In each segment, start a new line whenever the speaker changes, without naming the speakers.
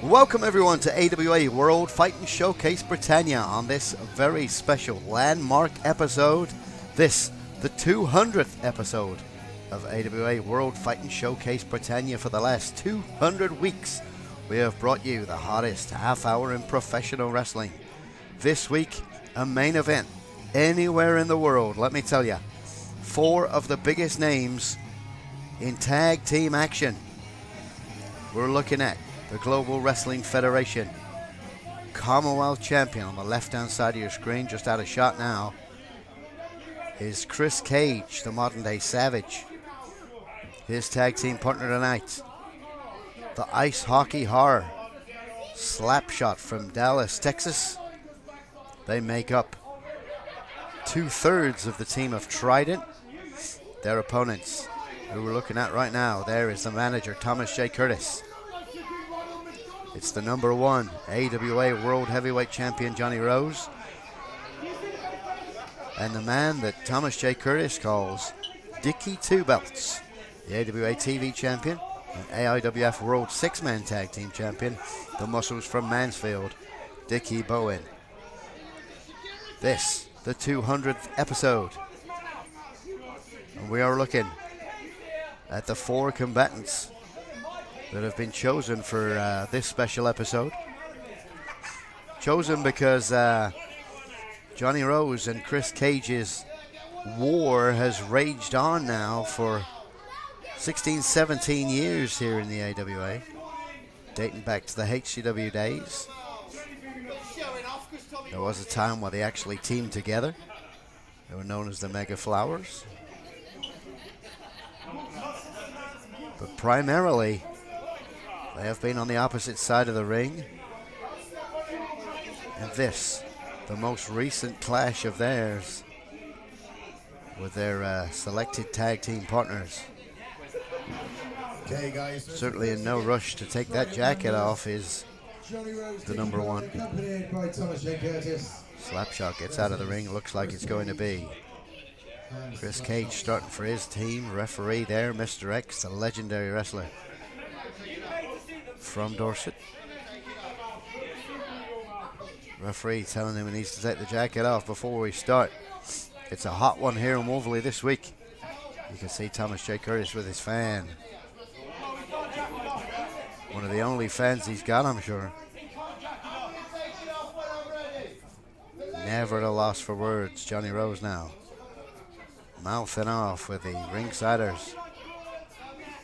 Welcome everyone to AWA World Fighting Showcase Britannia on this very special landmark episode. This, the 200th episode of AWA World Fighting Showcase Britannia. For the last 200 weeks, we have brought you the hottest half hour in professional wrestling. This week, a main event anywhere in the world. Let me tell you, 4 of the biggest names in tag team action. We're looking at the Global Wrestling Federation Commonwealth Champion. On the left hand side of your screen, just out of shot now, is Chris Cage, the modern day Savage. His tag team partner tonight, the Ice Hockey Horror, Slapshot from Dallas, Texas. They make up 2/3 of the team of Trident. Their opponents, who we're looking at right now, there is the manager, Thomas J. Curtis. It's the number 1 AWA World Heavyweight Champion, Jonny Rose. And the man that Thomas J. Curtis calls Dickie Two Belts, the AWA TV Champion and AIWF World 6-Man Tag Team Champion, the Muscles from Mansfield, Dickie Bowen. This, the 200th episode. And we are looking at the 4 combatants that have been chosen for this special episode. Chosen because Jonny Rose and Chris Cage's war has raged on now for 16, 17 years here in the AWA, dating back to the HCW days. There was a time where they actually teamed together. They were known as the Mega Flowers. But primarily, they have been on the opposite side of the ring. And this, the most recent clash of theirs with their selected tag team partners.
Okay, guys,
certainly in no rush to take that jacket off is the number 1. Slapshot gets out of the ring. Looks like it's going to be Chris Cage starting for his team. Referee there, Mr. X, the legendary wrestler from Dorset. Referee telling him he needs to take the jacket off before we start. It's a hot one here in Wolverley this week. You can see Thomas J. Curtis with his fan. One of the only fans he's got, I'm sure. Never at a loss for words, Jonny Rose now. Mouthing off with the ringsiders.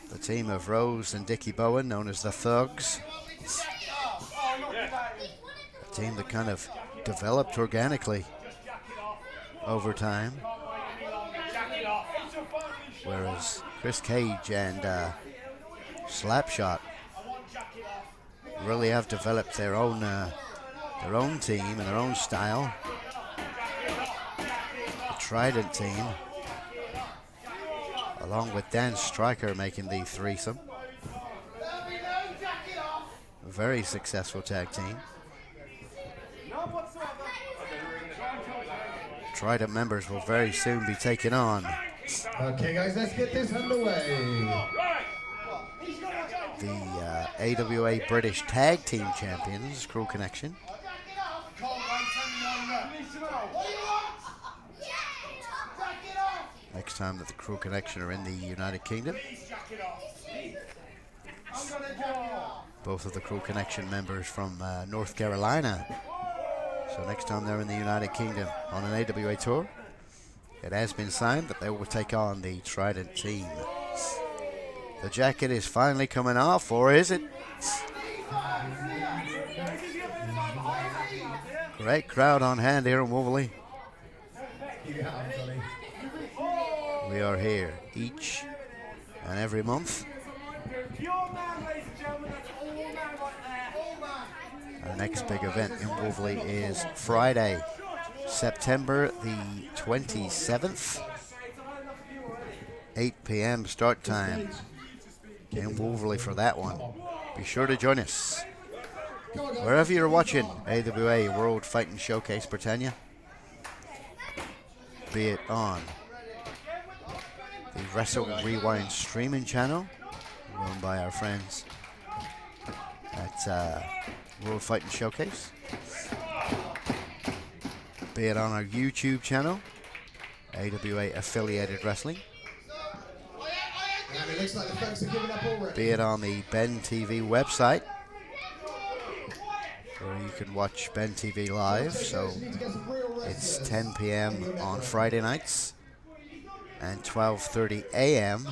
The team of Rose and Dickie Bowen, known as the Thugs. A team that kind of developed organically over time. Whereas Chris Cage and Slapshot really have developed their own team and their own style. The Trident team, along with Dan Stryker, making the threesome. A very successful tag team. Trident members will very soon be taken on.
Okay, guys, let's get this underway.
The AWA British Tag Team Champions, Cruel Connection. Next time that the Cruel Connection are in the United Kingdom. Both of the Cruel Connection members from North Carolina. So next time they're in the United Kingdom on an AWA tour, it has been signed that they will take on the Trident team. The jacket is finally coming off, or is it? Great crowd on hand here in Wolverley. We are here each and every month. Our next big event in Wolverley is Friday, September the 27th, 8 p.m. start time in Wolverley for that one. Be sure to join us. Wherever you're watching AWA World Fighting Showcase Britannia, be it on the Wrestle Rewind streaming channel, run by our friends at World Fighting Showcase. Be it on our YouTube channel, AWA Affiliated Wrestling.
And it looks like the folks are giving up already.
Be it on the Ben TV website, where you can watch Ben TV live. So it's 10 p.m. on Friday nights and 12:30 a.m.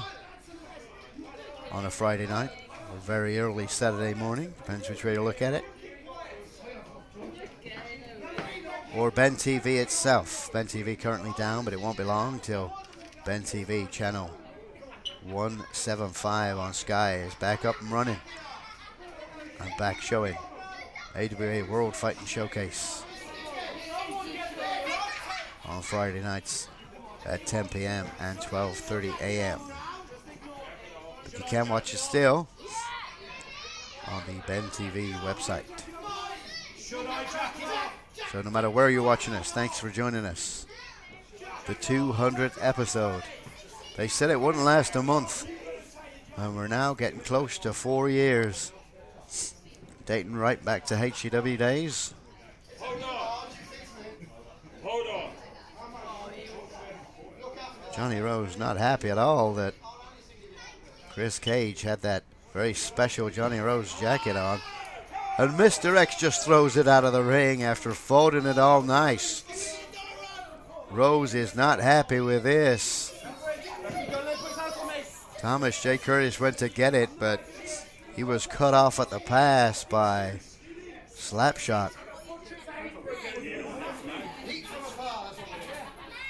on a Friday night, or very early Saturday morning, depends which way you look at it. Or Ben TV itself. Ben TV currently down, but it won't be long till Ben TV channel 175 on Sky is back up and running. I'm back showing AWA World Fighting Showcase on Friday nights at 10 p.m. and 12:30 a.m. But you can watch it still on the Ben TV website. So no matter where you're watching us, thanks for joining us. The 200th episode. They said it wouldn't last a month, and we're now getting close to 4 years. Dating right back to HGW days.
Hold on. Hold on.
Jonny Rose not happy at all that Chris Cage had that very special Jonny Rose jacket on. And Mr. X just throws it out of the ring after folding it all nice. Rose is not happy with this. Thomas J. Curtis went to get it, but he was cut off at the pass by Slapshot.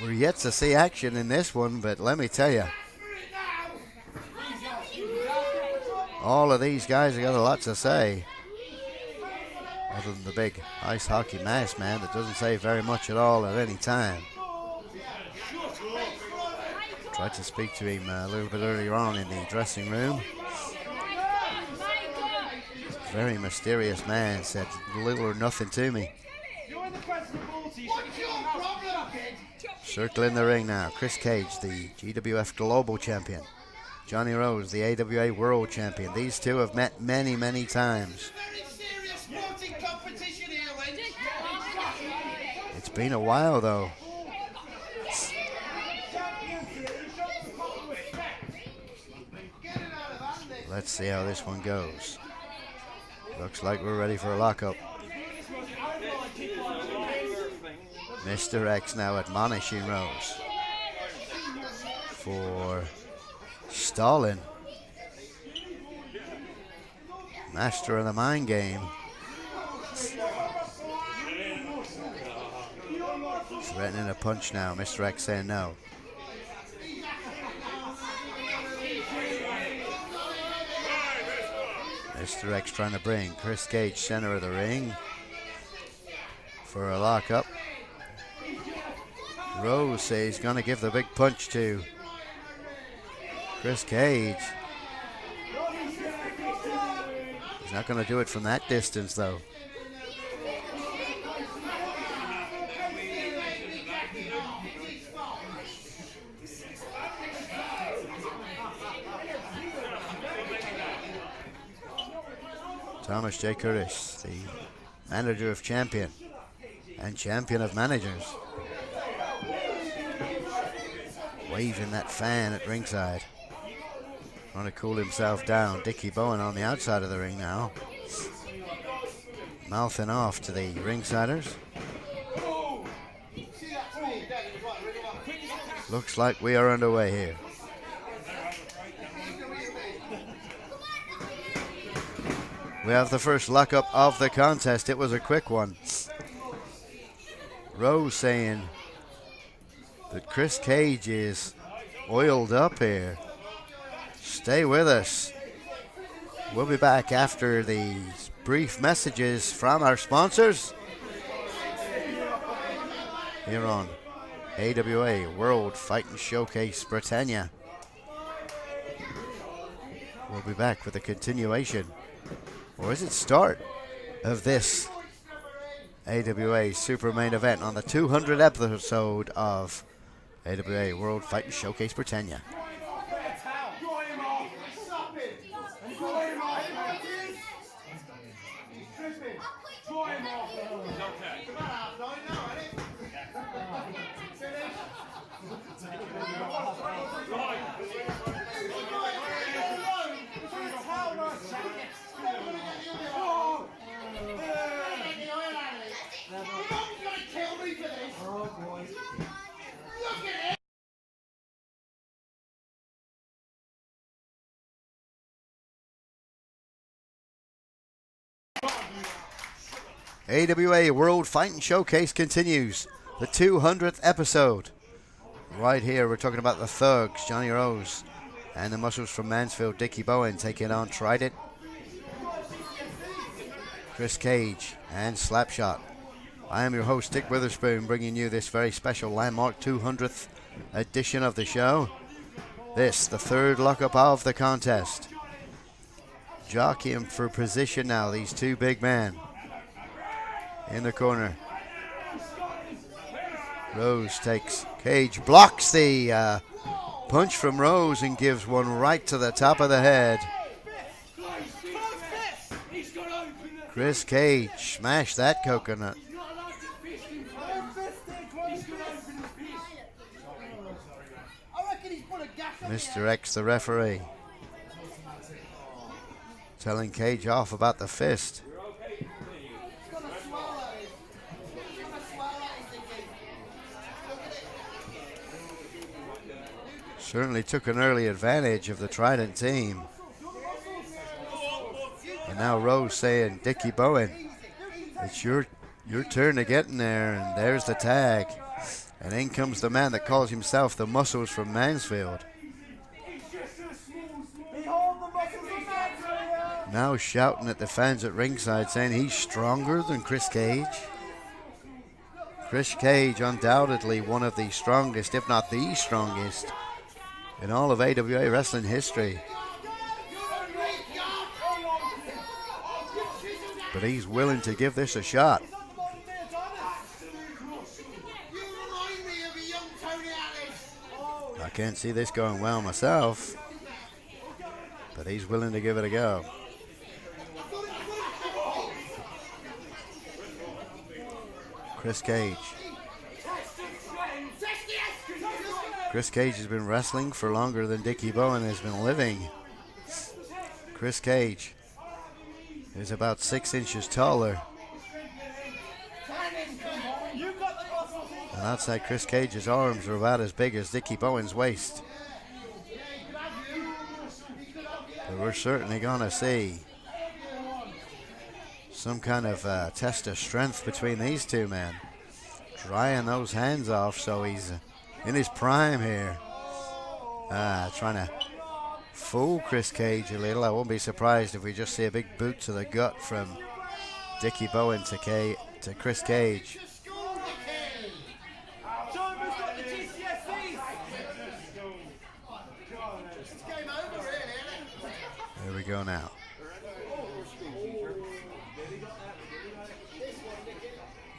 We're yet to see action in this one, but let me tell you, all of these guys have got a lot to say. Other than the big ice hockey mask man that doesn't say very much at all at any time. Tried to speak to him a little bit earlier on in the dressing room. Very mysterious man, said little or nothing to me. Circling the ring now, Chris Cage, the GWF Global Champion. Jonny Rose, the AWA World Champion. These two have met many, many times. It's been a while though. Let's see how this one goes. Looks like we're ready for a lockup. Mr. X now admonishing Rose for stalling. Master of the mind game. Threatening a punch now. Mr. X saying no. Mr. X trying to bring Chris Cage center of the ring for a lockup. Rose says he's going to give the big punch to Chris Cage. He's not going to do it from that distance though. Thomas J. Curtis, the manager of champion and champion of managers. Waving that fan at ringside. Trying to cool himself down. Dickie Bowen on the outside of the ring now. Mouthing off to the ringsiders. Looks like we are underway here. We have the first lockup of the contest. It was a quick one. Rose saying that Chris Cage is oiled up here. Stay with us. We'll be back after these brief messages from our sponsors here on AWA World Fighting Showcase Britannia. We'll be back with a continuation, or is it start, of this AWA Super Main Event on the 200th episode of AWA World Fighting Showcase Britannia. AWA World Fighting Showcase continues. The 200th episode. Right here, we're talking about the thugs, Jonny Rose, and the muscles from Mansfield, Dickie Bowen, taking on Trident, Chris Cage, and Slapshot. I am your host, Dick Weatherspoon, bringing you this very special landmark 200th edition of the show. This, the third lockup of the contest. Jockeying for position now, these two big men in the corner. Rose takes, Cage blocks the punch from Rose and gives one right to the top of the head. Chris Cage smashed that coconut. Mr. X, the referee, telling Cage off about the fist. Certainly took an early advantage of the Trident team. And now Rose saying, Dickie Bowen, it's your turn to get in there, and there's the tag. And in comes the man that calls himself the Muscles from Mansfield. Now shouting at the fans at ringside, saying he's stronger than Chris Cage. Chris Cage, undoubtedly one of the strongest, if not the strongest, in all of AWA wrestling history. But he's willing to give this a shot. I can't see this going well myself, but he's willing to give it a go. Chris Cage. Chris Cage has been wrestling for longer than Dickie Bowen has been living. Chris Cage is about 6 inches taller. And outside Chris Cage's arms are about as big as Dickie Bowen's waist. But we're certainly going to see some kind of test of strength between these two men. Drying those hands off, so he's in his prime here. Trying to fool Chris Cage a little. I won't be surprised if we just see a big boot to the gut from Dickie Bowen to Chris Cage. There we go now.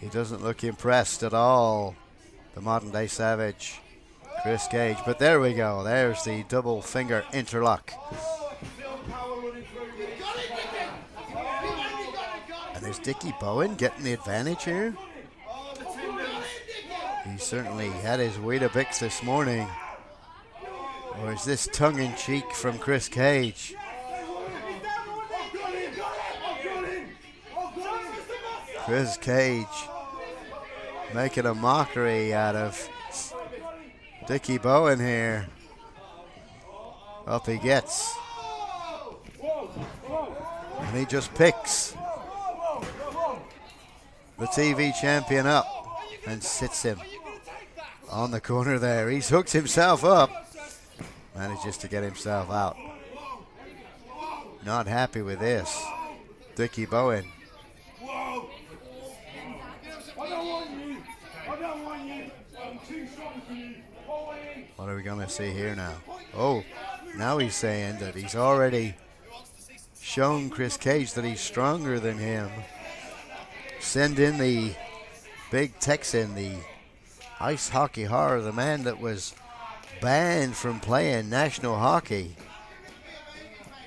He doesn't look impressed at all, the modern day savage, Chris Cage. But there we go. There's the double finger interlock. And is Dickie Bowen getting the advantage here? He certainly had his Weetabix this morning. Or is this tongue-in-cheek from Chris Cage? Chris Cage making a mockery out of Dickie Bowen here. Up he gets. And he just picks the TV champion up and sits him on the corner there. He's hooked himself up. Manages to get himself out. Not happy with this. Dickie Bowen. What are we going to see here now? Oh, now he's saying that he's already shown Chris Cage that he's stronger than him. Send in the big Texan, the ice hockey horror, the man that was banned from playing national hockey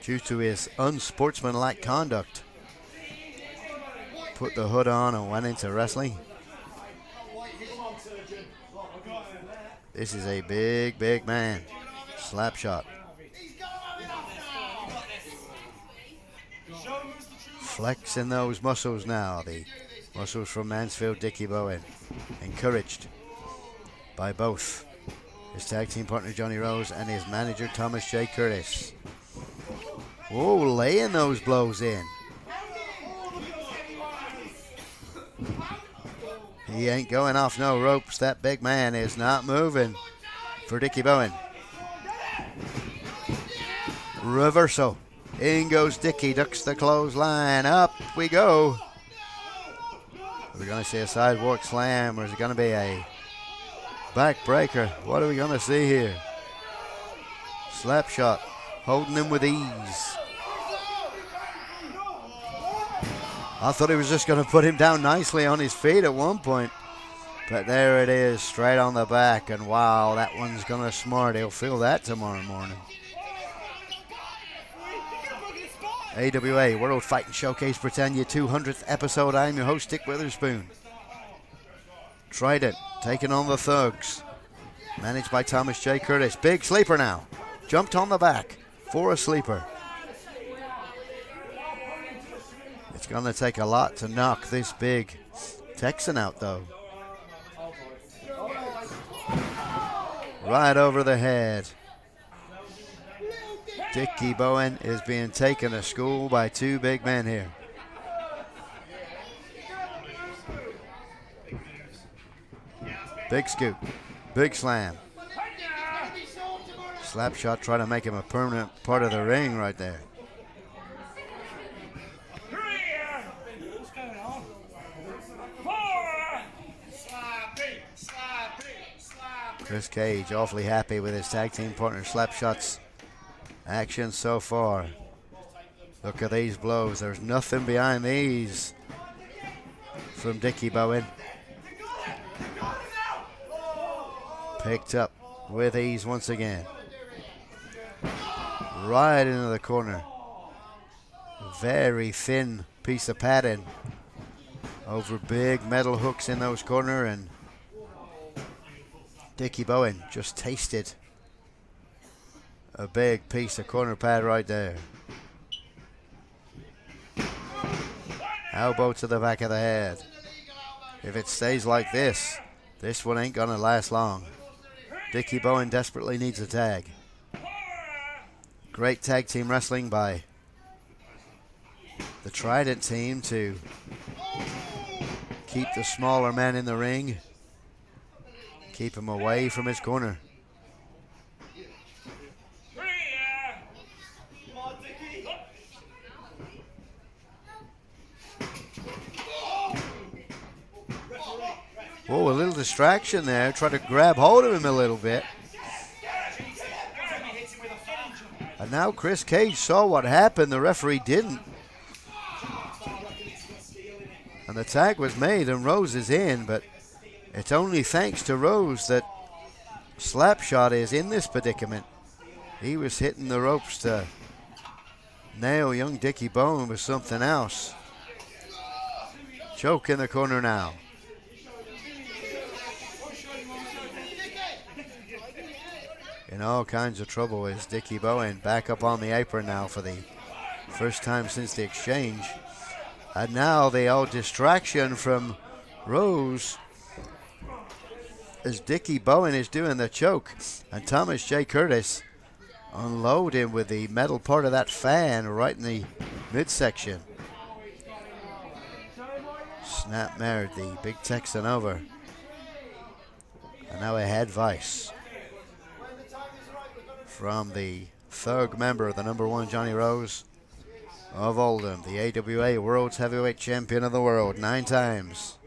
due to his unsportsmanlike conduct. Put the hood on and went into wrestling. This is a big, big man. Slapshot. Flexing those muscles now. The muscles from Mansfield, Dickie Bowen. Encouraged by both his tag team partner Jonny Rose and his manager Thomas J. Curtis. Whoa, laying those blows in. He ain't going off no ropes. That big man is not moving for Dickie Bowen. Reversal. In goes Dickie, ducks the clothesline. Up we go. Are we going to see a sidewalk slam, or is it going to be a backbreaker? What are we going to see here? Slapshot, holding him with ease. I thought he was just going to put him down nicely on his feet at one point. But there it is, straight on the back. And wow, that one's going to smart. He'll feel that tomorrow morning. AWA World Fighting Showcase Britannia 200th episode. I'm your host, Dick Weatherspoon. Trident taking on the Thugs. Managed by Thomas J. Curtis. Big sleeper now. Jumped on the back for a sleeper. It's going to take a lot to knock this big Texan out, though. Right over the head. Dickie Bowen is being taken to school by two big men here. Big scoop. Big slam. Slapshot trying to make him a permanent part of the ring right there. Chris Cage awfully happy with his tag team partner Slapshot's action so far. Look at these blows. There's nothing behind these from Dickie Bowen. Picked up with ease once again. Right into the corner. Very thin piece of padding over big metal hooks in those corners, and Dickie Bowen just tasted a big piece of corner pad right there. Elbow to the back of the head. If it stays like this, this one ain't gonna last long. Dickie Bowen desperately needs a tag. Great tag team wrestling by the Trident team to keep the smaller man in the ring. Keep him away from his corner. Whoa, a little distraction there. Try to grab hold of him a little bit. And now Chris Cage saw what happened. The referee didn't. And the tag was made and Rose is in, but it's only thanks to Rose that Slapshot is in this predicament. He was hitting the ropes to nail young Dickie Bowen with something else. Choke in the corner now. In all kinds of trouble is Dickie Bowen, back up on the apron now for the first time since the exchange. And now the old distraction from Rose as Dickie Bowen is doing the choke, and Thomas J. Curtis unload him with the metal part of that fan right in the midsection. Snap married the big Texan over. And now a head vice from the Thug member, the #1 Johnny Rose of Oldham, the AWA World's Heavyweight Champion of the world 9 times.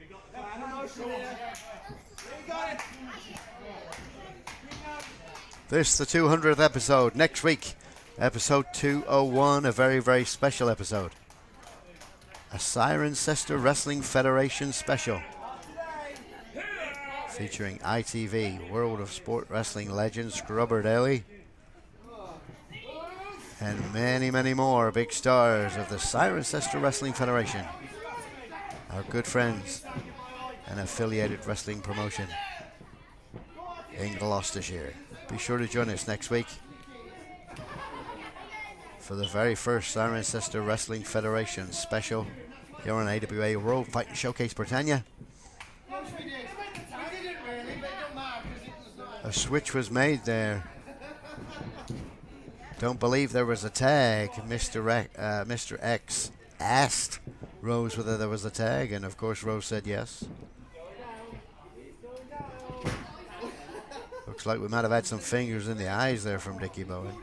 This the 200th episode. Next week, episode 201, a very, very special episode. A Cirencester Wrestling Federation special. Featuring ITV World of Sport Wrestling legend Scrubber Daly. And many, many more big stars of the Cirencester Wrestling Federation. Our good friends and affiliated wrestling promotion in Gloucestershire. Be sure to join us next week for the very first Cirencester Wrestling Federation special here on AWA World Fighting Showcase Britannia. A switch was made there. Don't believe there was a tag. Mr. X asked Rose whether there was a tag, and of course Rose said yes. like we might have had some fingers in the eyes there from Dickie Bowen.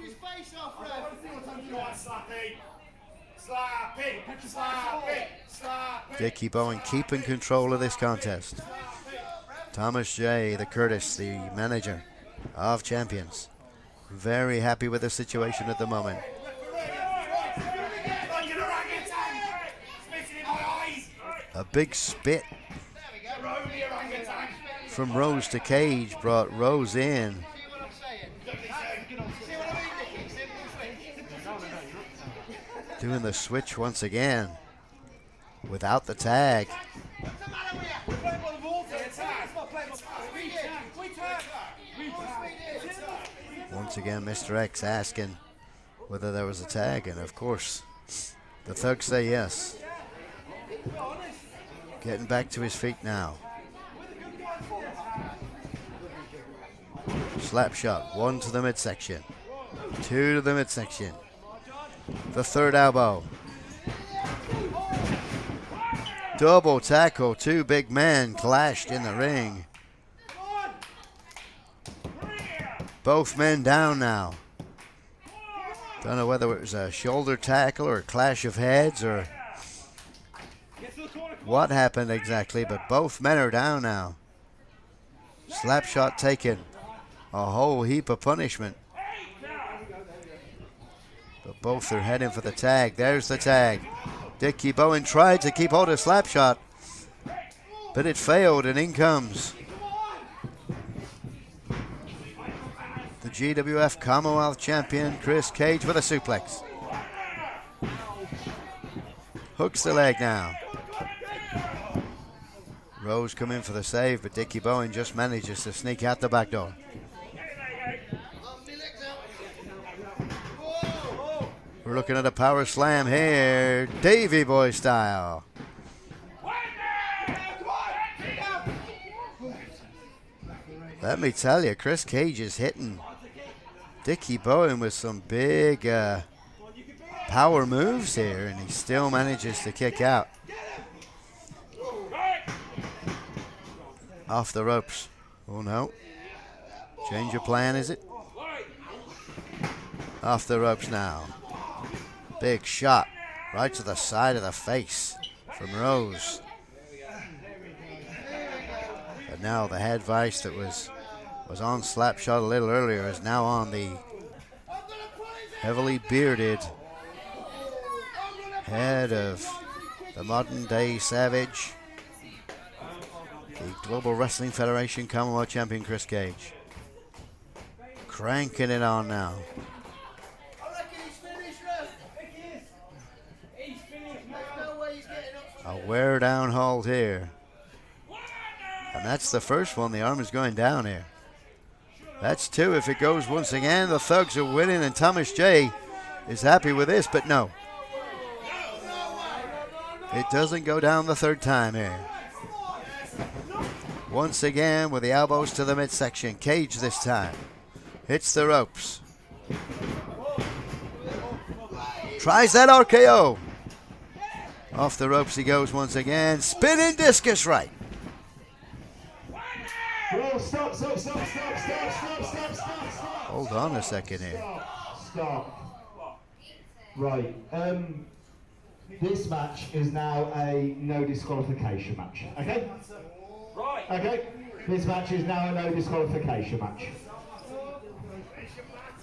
Dickie Bowen keeping control of this contest. Thomas J, the Curtis, the manager of champions, very happy with the situation at the moment. A big spit from Rose to Cage brought Rose in. Doing the switch once again without the tag. Once again, Mr. X asking whether there was a tag, and of course, the Thugs say yes. Getting back to his feet now. Slapshot, 1 to the midsection, 2 to the midsection. The third elbow. Double tackle, 2 big men clashed in the ring. Both men down now. Don't know whether it was a shoulder tackle or a clash of heads or what happened exactly, but both men are down now. Slapshot taken a whole heap of punishment. But both are heading for the tag. There's the tag. Dickie Bowen tried to keep hold of Slapshot, but it failed, and in comes the GWF Commonwealth Champion, Chris Cage, with a suplex. Hooks the leg now. Rose come in for the save, but Dickie Bowen just manages to sneak out the back door. We're looking at a power slam here, Davey Boy style. Let me tell you, Chris Cage is hitting Dickie Bowen with some big power moves here, and he still manages to kick out. Off the ropes. Oh no. Change of plan, is it? Off the ropes now. Big shot right to the side of the face from Rose. But now the head vice that was on Slapshot a little earlier is now on the heavily bearded head of the modern day Savage, the Global Wrestling Federation Commonwealth Champion Chris Cage. Cranking it on now. A wear down hold here. And that's the first one. The arm is going down here. That's 2 if it goes once again. The Thugs are winning, and Thomas J is happy with this, but no. It doesn't go down the third time here. Once again with the elbows to the midsection. Cage this time. Hits the ropes. Tries that RKO. Off the ropes he goes once again. Spinning discus right.
Bro, stop.
Hold on a second here.
Stop. Right. This match is now a no disqualification match. Okay?
Right.
Okay? This match is now a no disqualification match.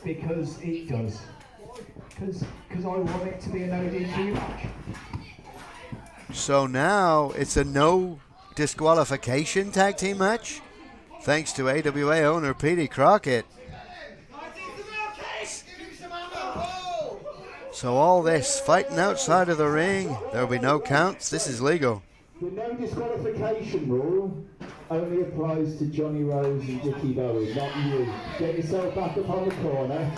Because it does. Because I want it to be a no DQ match.
So now it's a no disqualification tag team match, thanks to AWA owner Petey Crockett. So all this fighting outside of the ring, there'll be no counts. This is legal.
The no disqualification rule only applies to Jonny Rose and Dickie Bowen, not you. Get yourself back up on the corner.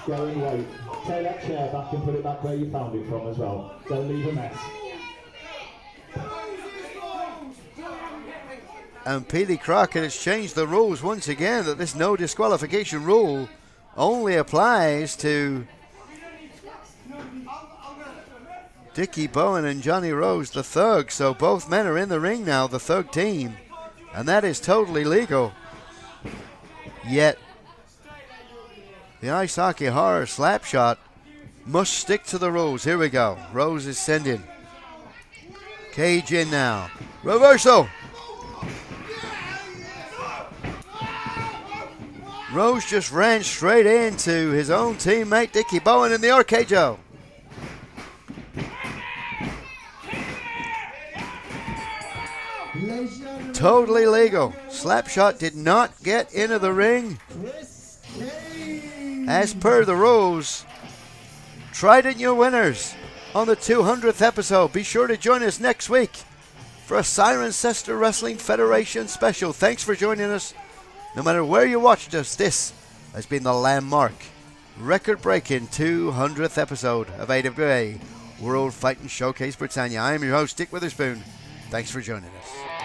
Go and wait. Take that chair back and put it back where you found it from as well. Don't leave a mess.
And Petey Crockett has changed the rules once again, that this no disqualification rule only applies to Dickie Bowen and Jonny Rose, the Thug. So both men are in the ring now, the Thug team, and that is totally legal. Yet, the ice hockey horror Slapshot must stick to the rules. Here we go. Rose is sending. Cage in now. Reversal. Rose just ran straight into his own teammate Dickie Bowen in the RKO. Totally legal. Slapshot did not get into the ring. As per the rules, Trident your winners on the 200th episode. Be sure to join us next week for a Cirencester Wrestling Federation special. Thanks for joining us. No matter where you watched us, this has been the landmark, record-breaking 200th episode of AWA World Fighting Showcase Britannia. I am your host, Dick Weatherspoon. Thanks for joining us.